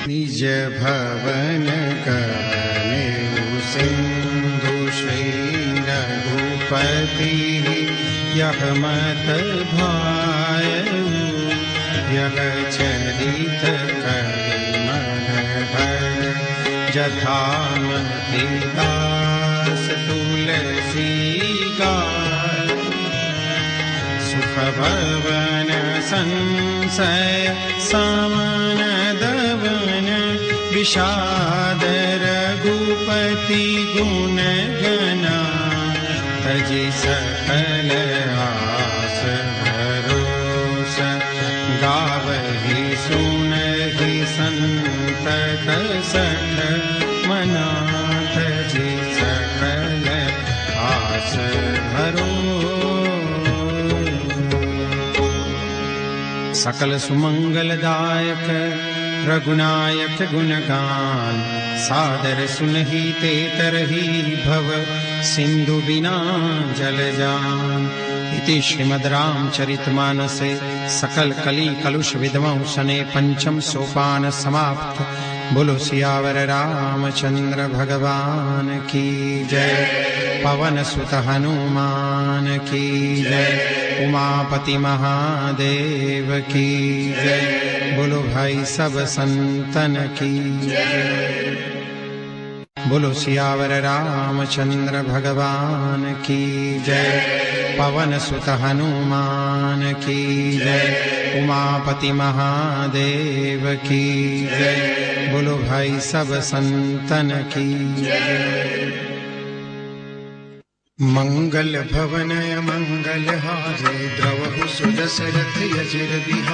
निज भवन कहने सिंधु श्री रघुपति यह मत भायऊ यह चरित करिमन भर जथामति दास तुलसी गाय सुख भवन संशय समन दवन विषाद रघुपति गुण गना तजि सकल आस भरोस गावहि सुनहि संतत सठ मना तजि सकल आस भरोस। सकल सुमंगलदायक रघुनायक गुणगान सादर सुनहि ते तरहि भव सिंधु बिना जल जान। इति श्रीमद् रामचरितमानसे सकल कली कलुष विद्मौ सने पंचम सोपान समाप्त। बोलो सियावर रामचंद्र भगवान की जय। पवन सुत हनुमान की जय। उमापति महादेव की जय। बोलो भाई सब संतन की जय। बोलो सियावर रामचंद्र भगवान की जय। पवन सुत हनुमान की जय। उमापति महादेव की जय। बोलो भाई सब संतन की जय। मंगल भवन मंगल हारे द्रवहु सुदशरथ अजिर बिहार।